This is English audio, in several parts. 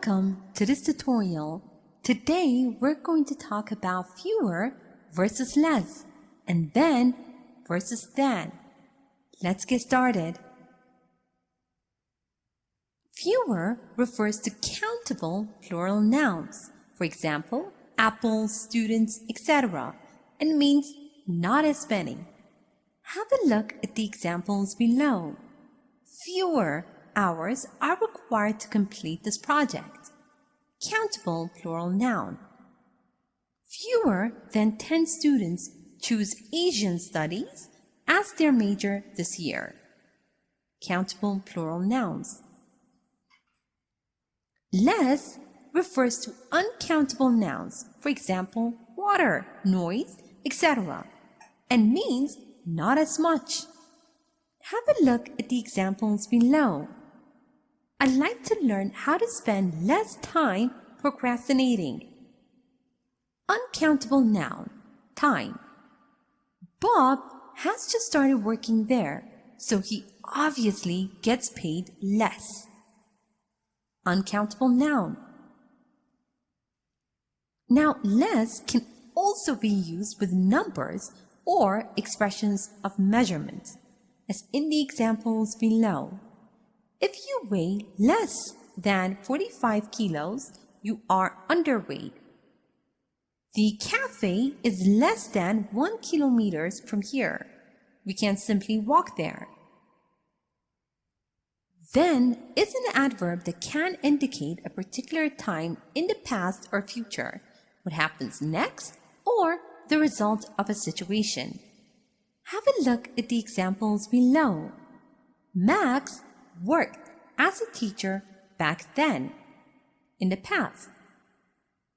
Welcome to this tutorial. Today we're going to talk about fewer versus less, and then versus than. Let's get started. Fewer refers to countable plural nouns, for example, apples, students, etc., and means not as many. Have a look at the examples below. Fewer hours are required to complete this project. Countable plural noun. Fewer than 10 students choose Asian studies as their major this year. Countable plural nouns. Less refers to uncountable nouns, for example, water, noise, etc., and means not as much. Have a look at the examples below. I'd like to learn how to spend less time procrastinating. Uncountable noun, time. Bob has just started working there, so he obviously gets paid less. Uncountable noun. Now, less can also be used with numbers or expressions of measurement, as in the examples below. If you weigh less than 45 kilos, you are underweight. The cafe is less than 1 kilometer from here. We can simply walk there. Then is an adverb that can indicate a particular time in the past or future, what happens next, or the result of a situation. Have a look at the examples below. Max worked as a teacher back then, in the past.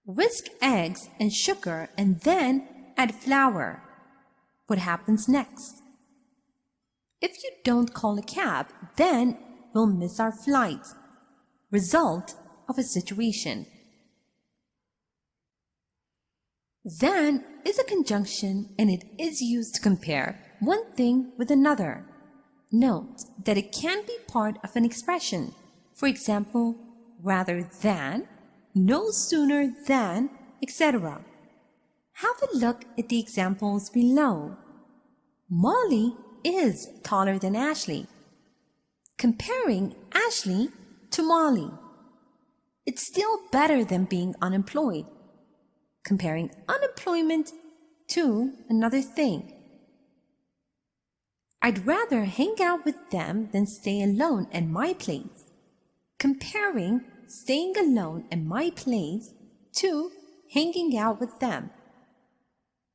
Whisk eggs and sugar and then add flour. What happens next? If you don't call a cab, then we'll miss our flight. Result of a situation. Than is a conjunction and it is used to compare one thing with another. Note that it can be part of an expression. For example, rather than, no sooner than, etc. Have a look at the examples below. Molly is taller than Ashley. Comparing Ashley to Molly. It's still better than being unemployed. Comparing unemployment to another thing. I'd rather hang out with them than stay alone at my place. Comparing staying alone at my place to hanging out with them.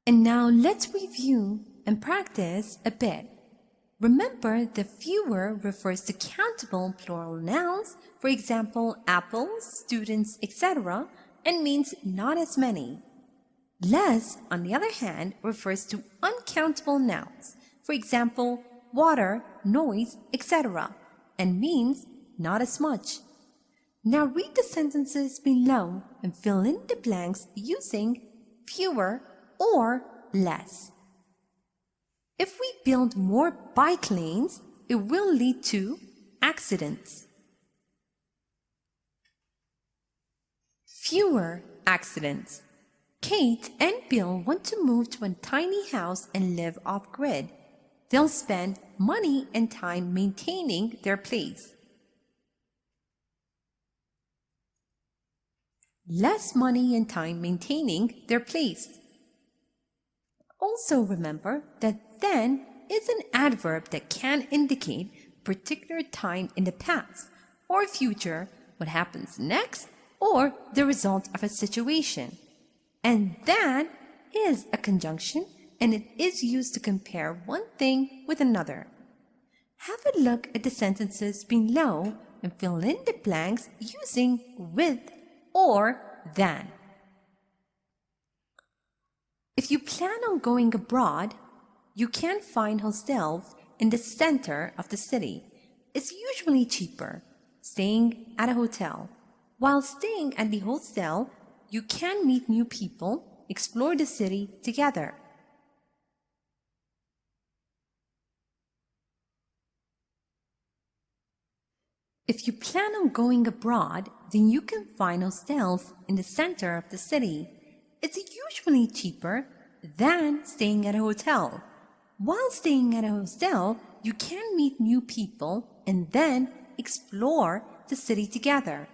And now let's review and practice a bit. Remember that fewer refers to countable plural nouns, for example, apples, students, etc., and means not as many. Less, on the other hand, refers to uncountable nouns, for example, water, noise, etc., and means not as much. Now read the sentences below and fill in the blanks using fewer or less. If we build more bike lanes, it will lead to accidents. Fewer accidents. Kate and Bill want to move to a tiny house and live off-grid. They'll spend money and time maintaining their place. Less money and time maintaining their place. Also remember that then is an adverb that can indicate a particular time in the past or future, what happens next, or the result of a situation. And than is a conjunction and it is used to compare one thing with another. Have a look at the sentences below and fill in the blanks using with or than. If you plan on going abroad, you can find hostels in the center of the city. It's usually cheaper staying at a hotel. While staying at the hostel, you can meet new people, explore the city together. If you plan on going abroad, then you can find hostels in the center of the city. It's usually cheaper than staying at a hotel. While staying at a hostel, you can meet new people and then explore the city together.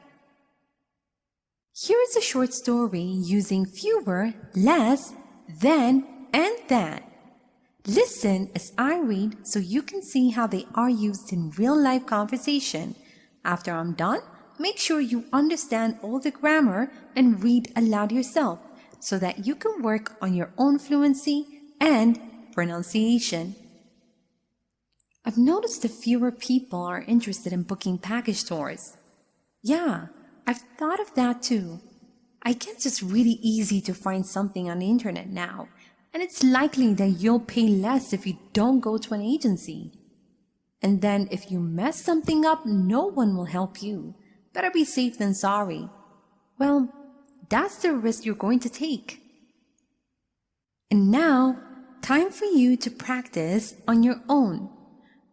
Here is a short story using fewer, less, than, and than. Listen as I read so you can see how they are used in real-life conversation. After I'm done, make sure you understand all the grammar and read aloud yourself so that you can work on your own fluency and pronunciation. I've noticed that fewer people are interested in booking package tours. Yeah, I've thought of that too. I guess it's really easy to find something on the internet now, and it's likely that you'll pay less if you don't go to an agency. And then if you mess something up, no one will help you. Better be safe than sorry. Well, that's the risk you're going to take. And now, time for you to practice on your own.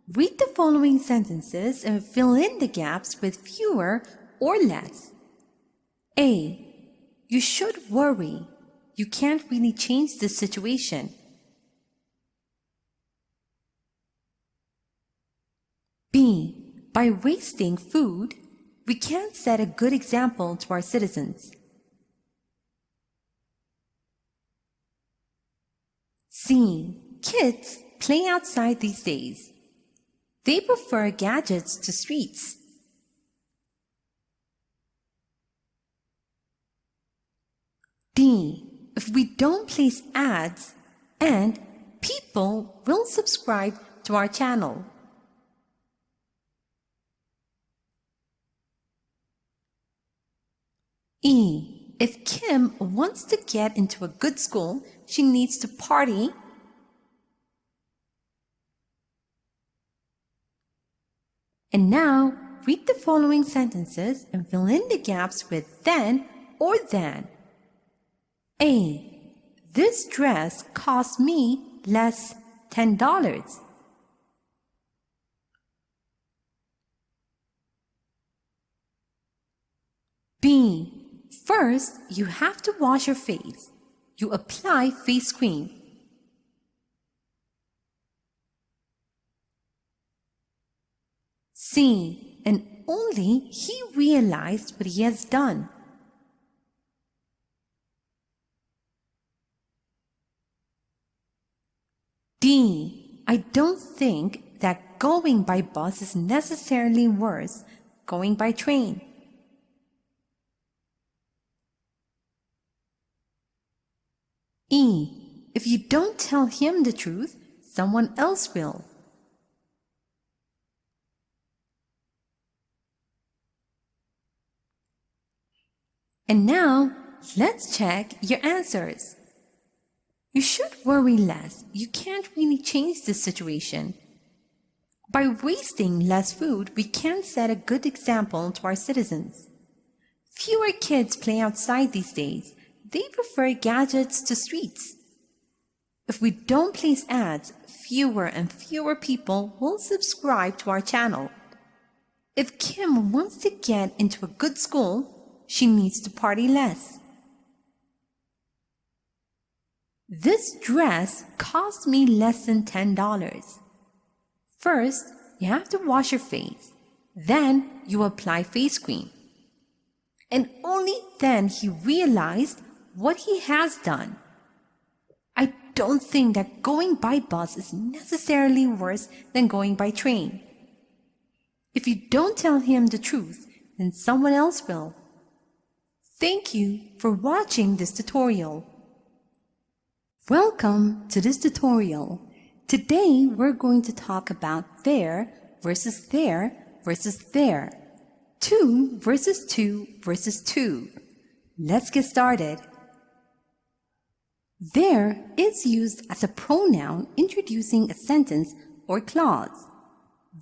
Read the following sentences and fill in the gaps with fewer or less. A. You should worry. You can't really change the situation. B. By wasting food, we can't set a good example to our citizens. C. Kids play outside these days. They prefer gadgets to streets. D. If we don't place ads, and people will subscribe to our channel. E. If Kim wants to get into a good school, she needs to party. And now, read the following sentences and fill in the gaps with then or than. A. This dress cost me less $10. B. First, you have to wash your face. You apply face cream. C. And only he realized what he has done. D. I don't think that going by bus is necessarily worse going by train. E. If you don't tell him the truth, someone else will. And now, let's check your answers. You should worry less. You can't really change this situation. By wasting less food, we can set a good example to our citizens. Fewer kids play outside these days. They prefer gadgets to streets. If we don't place ads, fewer and fewer people will subscribe to our channel. If Kim wants to get into a good school, she needs to party less. This dress cost me less than $10. First, you have to wash your face. Then you apply face cream. And only then he realized what he has done. I don't think that going by bus is necessarily worse than going by train. If you don't tell him the truth, then someone else will. Thank you for watching this tutorial. Welcome to this tutorial. Today we're going to talk about there versus there versus there. Two versus two versus two. Let's get started. There is used as a pronoun introducing a sentence or clause.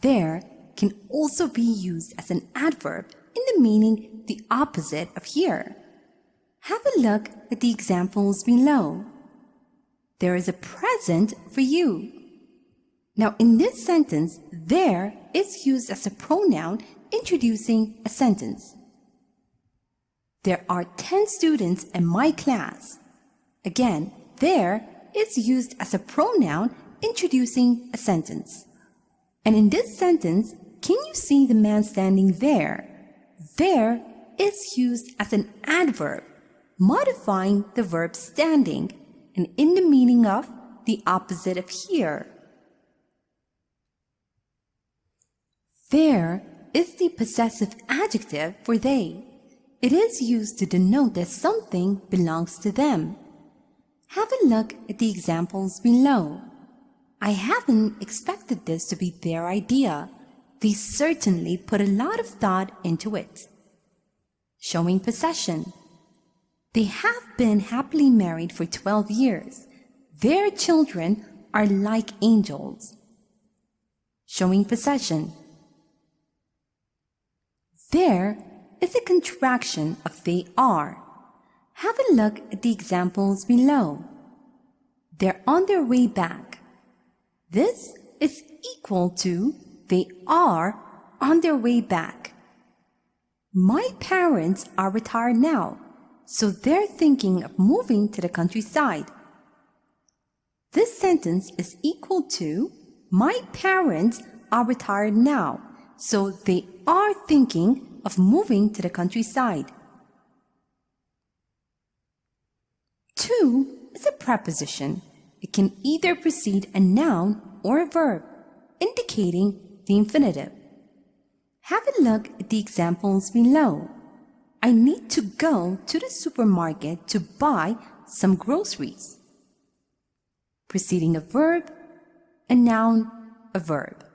There can also be used as an adverb in the meaning the opposite of here. Have a look at the examples below. There is a present for you. Now in this sentence, there is used as a pronoun introducing a sentence. There are 10 students in my class. Again, there is used as a pronoun introducing a sentence. And in this sentence, can you see the man standing there? There is used as an adverb, modifying the verb standing and in the meaning of the opposite of here. There is the possessive adjective for they. It is used to denote that something belongs to them. Have a look at the examples below. I haven't expected this to be their idea. They certainly put a lot of thought into it. Showing possession. They have been happily married for 12 years. Their children are like angels. Showing possession. There is a contraction of they are. Have a look at the examples below. They're on their way back. This is equal to they are on their way back. My parents are retired now, so they're thinking of moving to the countryside. This sentence is equal to my parents are retired now, so they are thinking of moving to the countryside. To is a preposition. It can either precede a noun or a verb, indicating the infinitive. Have a look at the examples below. I need to go to the supermarket to buy some groceries. Preceding a verb, a noun, a verb.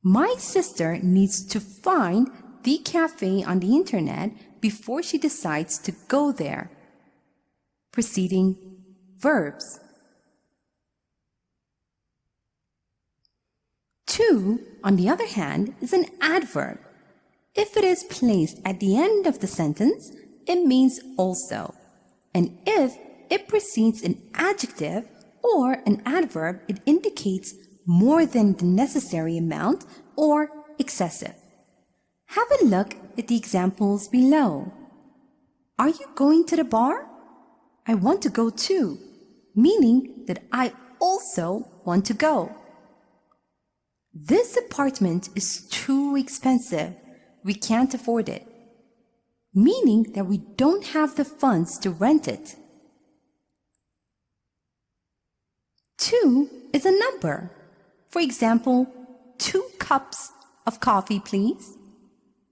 My sister needs to find the cafe on the internet before she decides to go there. Preceding verbs. To, on the other hand, is an adverb. If it is placed at the end of the sentence, it means also. And if it precedes an adjective or an adverb, it indicates more than the necessary amount or excessive. Have a look at the examples below. Are you going to the bar? I want to go too, meaning that I also want to go. This apartment is too expensive. We can't afford it, meaning that we don't have the funds to rent it. 2 is a number. For example, 2 cups of coffee, please.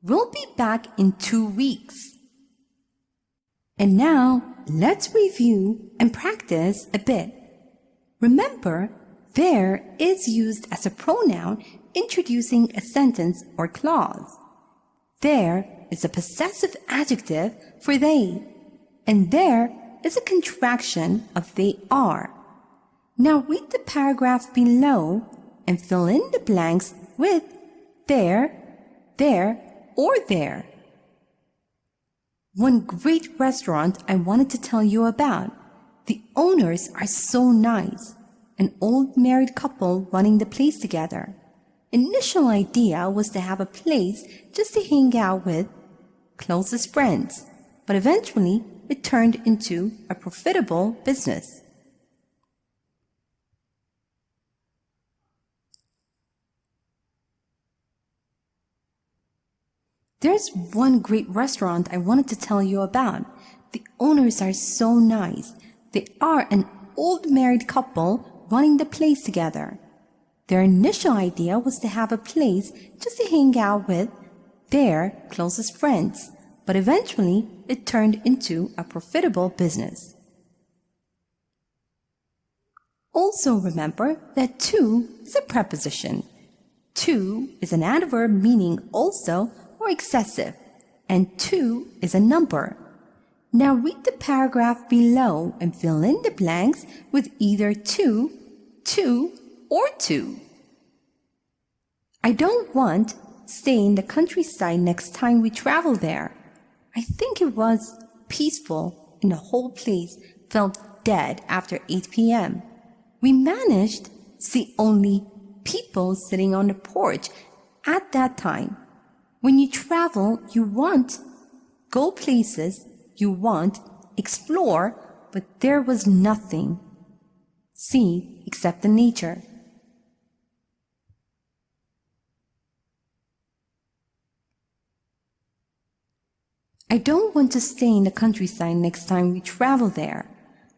We'll be back in 2 weeks. And now, let's review and practice a bit. Remember, there is used as a pronoun introducing a sentence or clause. There is a possessive adjective for they, and there is a contraction of they are. Now read the paragraph below and fill in the blanks with there, or there. One great restaurant I wanted to tell you about. The owners are so nice. An old married couple running the place together. Initial idea was to have a place just to hang out with closest friends, but eventually it turned into a profitable business. There's one great restaurant I wanted to tell you about. The owners are so nice. They are an old married couple running the place together. Their initial idea was to have a place just to hang out with their closest friends, but eventually it turned into a profitable business. Also remember that to is a preposition. To is an adverb meaning also or excessive, and to is a number. Now read the paragraph below and fill in the blanks with either to, or to. I don't want to stay in the countryside next time we travel there. I think it was peaceful and the whole place felt dead after 8 p.m. We managed to see only people sitting on the porch at that time. When you travel, you want go places, you want explore, but there was nothing. C. Except the nature. I don't want to stay in the countryside next time we travel there.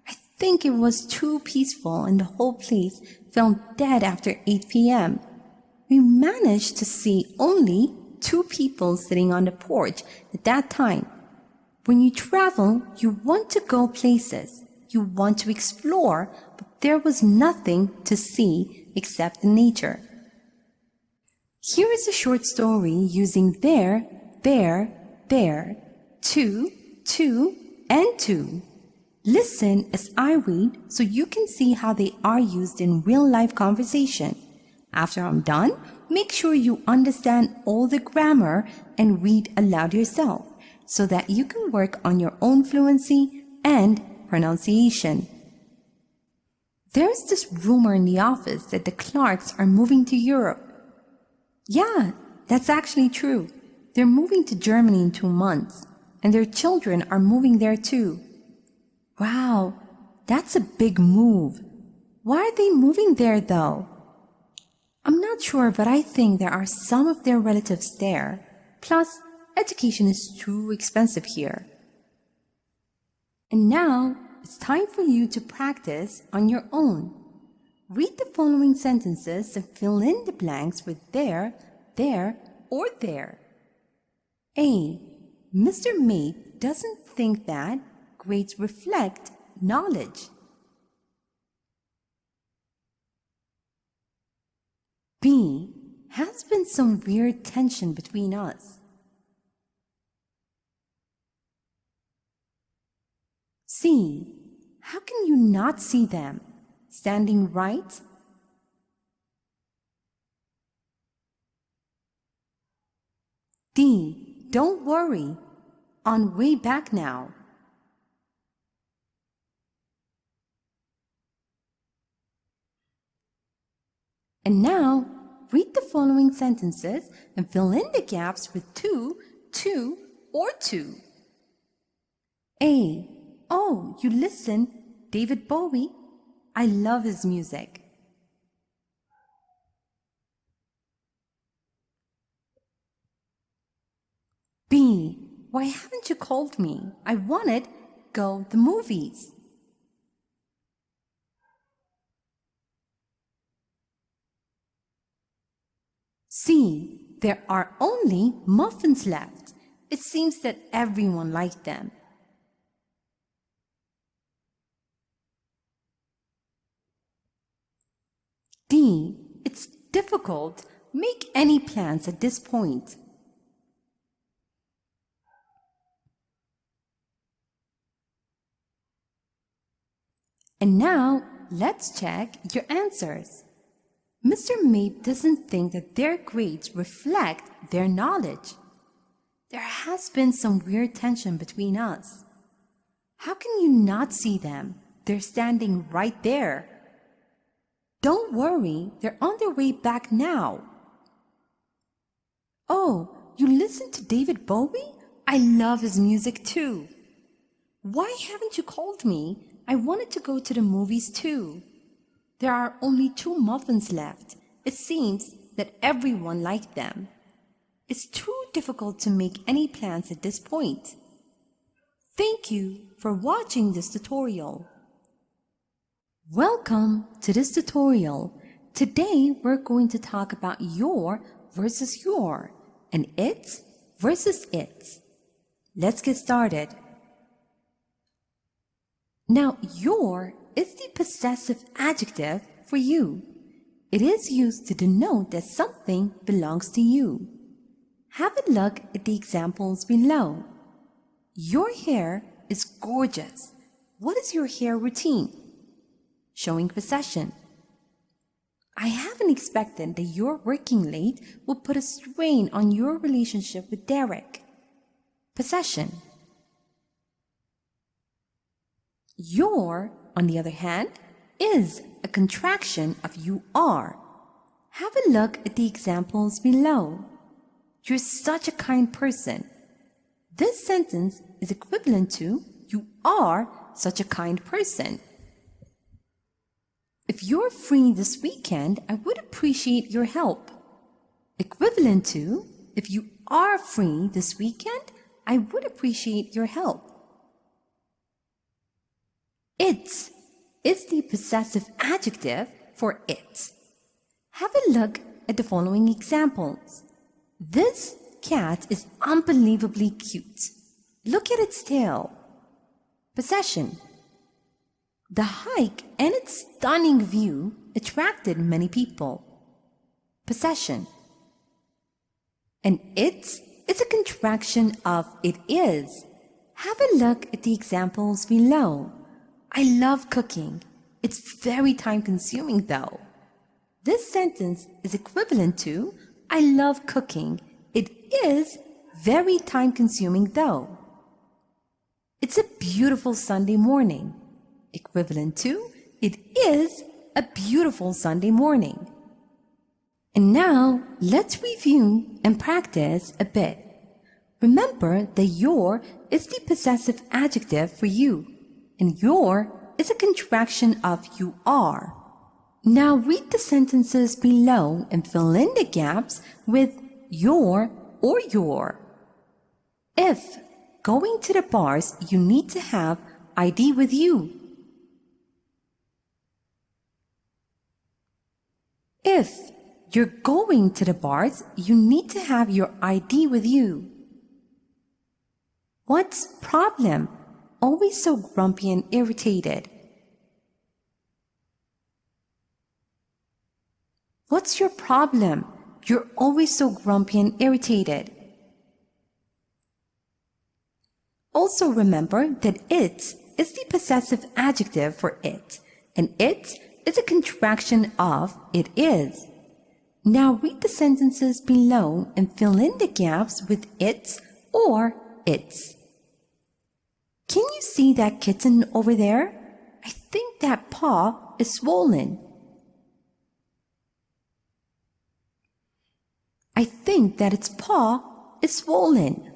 I think it was too peaceful and the whole place felt dead after 8 p.m. We managed to see only 2 people sitting on the porch at that time. When you travel, you want to go places. You want to explore, but there was nothing to see except the nature. Here is a short story using there, bear, two, and two. Listen as I read so you can see how they are used in real-life conversation. After I'm done, make sure you understand all the grammar and read aloud yourself so that you can work on your own fluency and pronunciation. There's this rumor in the office that the Clarks are moving to Europe. Yeah, that's actually true. They're moving to Germany in 2 months, and their children are moving there too. Wow, that's a big move. Why are they moving there though? I'm not sure, but I think there are some of their relatives there. Plus, education is too expensive here. And now, it's time for you to practice on your own. Read the following sentences and fill in the blanks with there, or there. A. Mr. Mate doesn't think that grades reflect knowledge. B. Has been some weird tension between us. C. How can you not see them? Standing right? D. Don't worry. On way back now. And now, read the following sentences and fill in the gaps with to, or to. A. Oh, you listen, David Bowie. I love his music. B. Why haven't you called me? I wanted go the movies. C. There are only muffins left. It seems that everyone liked them. D. It's difficult. Make any plans at this point. And now, let's check your answers. Mr. Mape doesn't think that their grades reflect their knowledge. There has been some weird tension between us. How can you not see them? They're standing right there. Don't worry, they're on their way back now. Oh, you listen to David Bowie? I love his music too. Why haven't you called me? I wanted to go to the movies too. There are only 2 muffins left. It seems that everyone liked them. It's too difficult to make any plans at this point. Thank you for watching this tutorial. Welcome to this tutorial. Today we're going to talk about your versus your and its versus its. Let's get started. Now, your is the possessive adjective for you. It is used to denote that something belongs to you. Have a look at the examples below. Your hair is gorgeous. What is your hair routine? Showing possession. I haven't expected that your working late will put a strain on your relationship with Derek. Possession. Your, on the other hand, is a contraction of you are. Have a look at the examples below. You're such a kind person. This sentence is equivalent to you are such a kind person. If you're free this weekend, I would appreciate your help. Equivalent to if you are free this weekend, I would appreciate your help. It's is the possessive adjective for it. Have a look at the following examples. This cat is unbelievably cute. Look at its tail. Possession. The hike and its stunning view attracted many people. Possession. And it's a contraction of it is. Have a look at the examples below. I love cooking. It's very time-consuming though. This sentence is equivalent to I love cooking. It is very time-consuming though. It's a beautiful Sunday morning. Equivalent to it is a beautiful Sunday morning. And now let's review and practice a bit. Remember that your is the possessive adjective for you, and your is a contraction of you are. Now read the sentences below and fill in the gaps with your or your. If going to the bars, you need to have ID with you. If you're going to the bars, you need to have your ID with you. What's problem? Always so grumpy and irritated. What's your problem? You're always so grumpy and irritated. Also remember that it is the possessive adjective for it, and it is a contraction of it is. Now read the sentences below and fill in the gaps with its or its. Can you see that kitten over there? I think that paw is swollen. I think that its paw is swollen.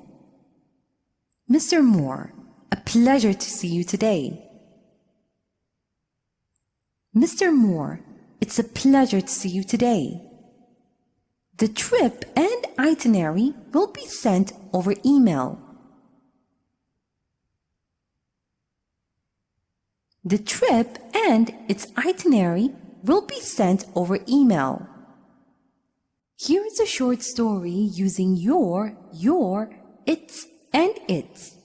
Mr. Moore, a pleasure to see you today. Mr. Moore, it's a pleasure to see you today. The trip and itinerary will be sent over email. The trip and its itinerary will be sent over email. Here is a short story using your, its, and its.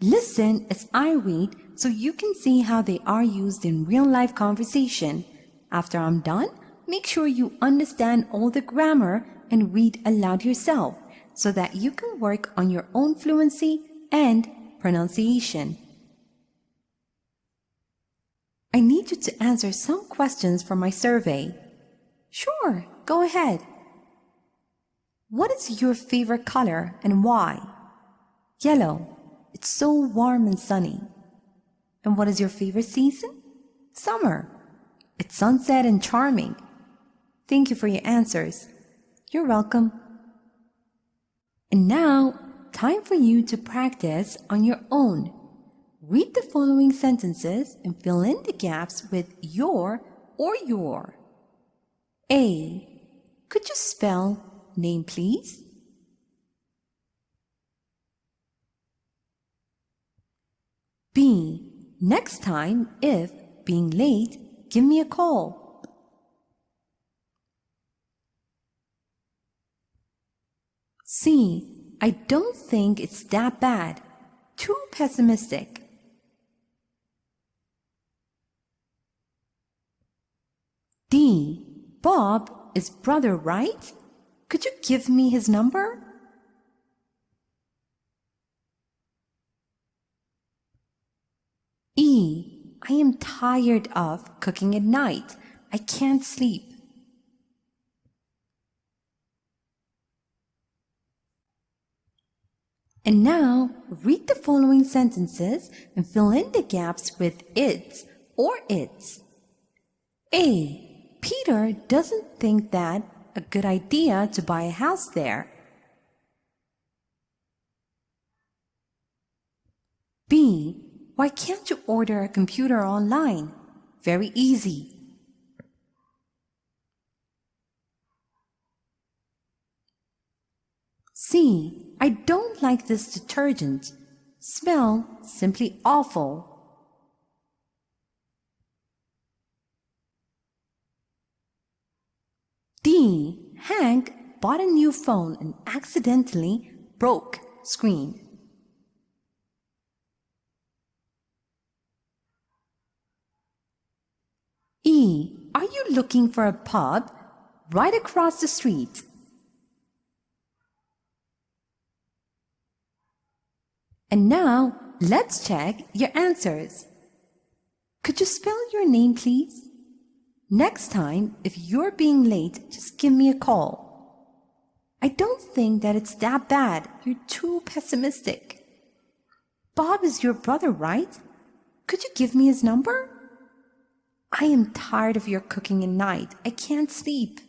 Listen as I read so you can see how they are used in real-life conversation. After I'm done, make sure you understand all the grammar and read aloud yourself so that you can work on your own fluency and pronunciation. I need you to answer some questions from my survey. Sure, go ahead. What is your favorite color and why? Yellow. It's so warm and sunny. And what is your favorite season? Summer. It's sunset and charming. Thank you for your answers. You're welcome. And now, time for you to practice on your own. Read the following sentences and fill in the gaps with your or your. A. Could you spell name, please? B. Next time, if being late, give me a call. C. I don't think it's that bad. Too pessimistic. D. Bob is brother, right? Could you give me his number? E. I am tired of cooking at night. I can't sleep. And now, read the following sentences and fill in the gaps with its or its. A. Peter doesn't think that a good idea to buy a house there. D. Why can't you order a computer online? Very easy. C. I don't like this detergent. Smell simply awful. D. Hank bought a new phone and accidentally broke screen. E. Are you looking for a pub? Right across the street. And now, let's check your answers. Could you spell your name, please? Next time, if you're being late, just give me a call. I don't think that it's that bad. You're too pessimistic. Bob is your brother, right? Could you give me his number? I am tired of your cooking at night. I can't sleep.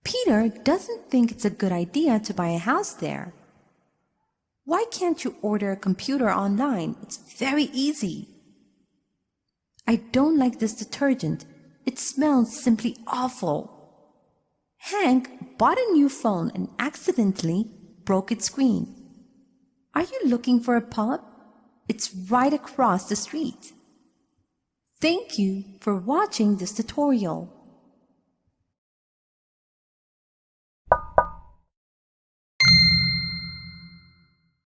Peter doesn't think it's a good idea to buy a house there. Why can't you order a computer online? It's very easy. I don't like this detergent. It smells simply awful. Hank bought a new phone and accidentally broke its screen. Are you looking for a pub? It's right across the street. Thank you for watching this tutorial.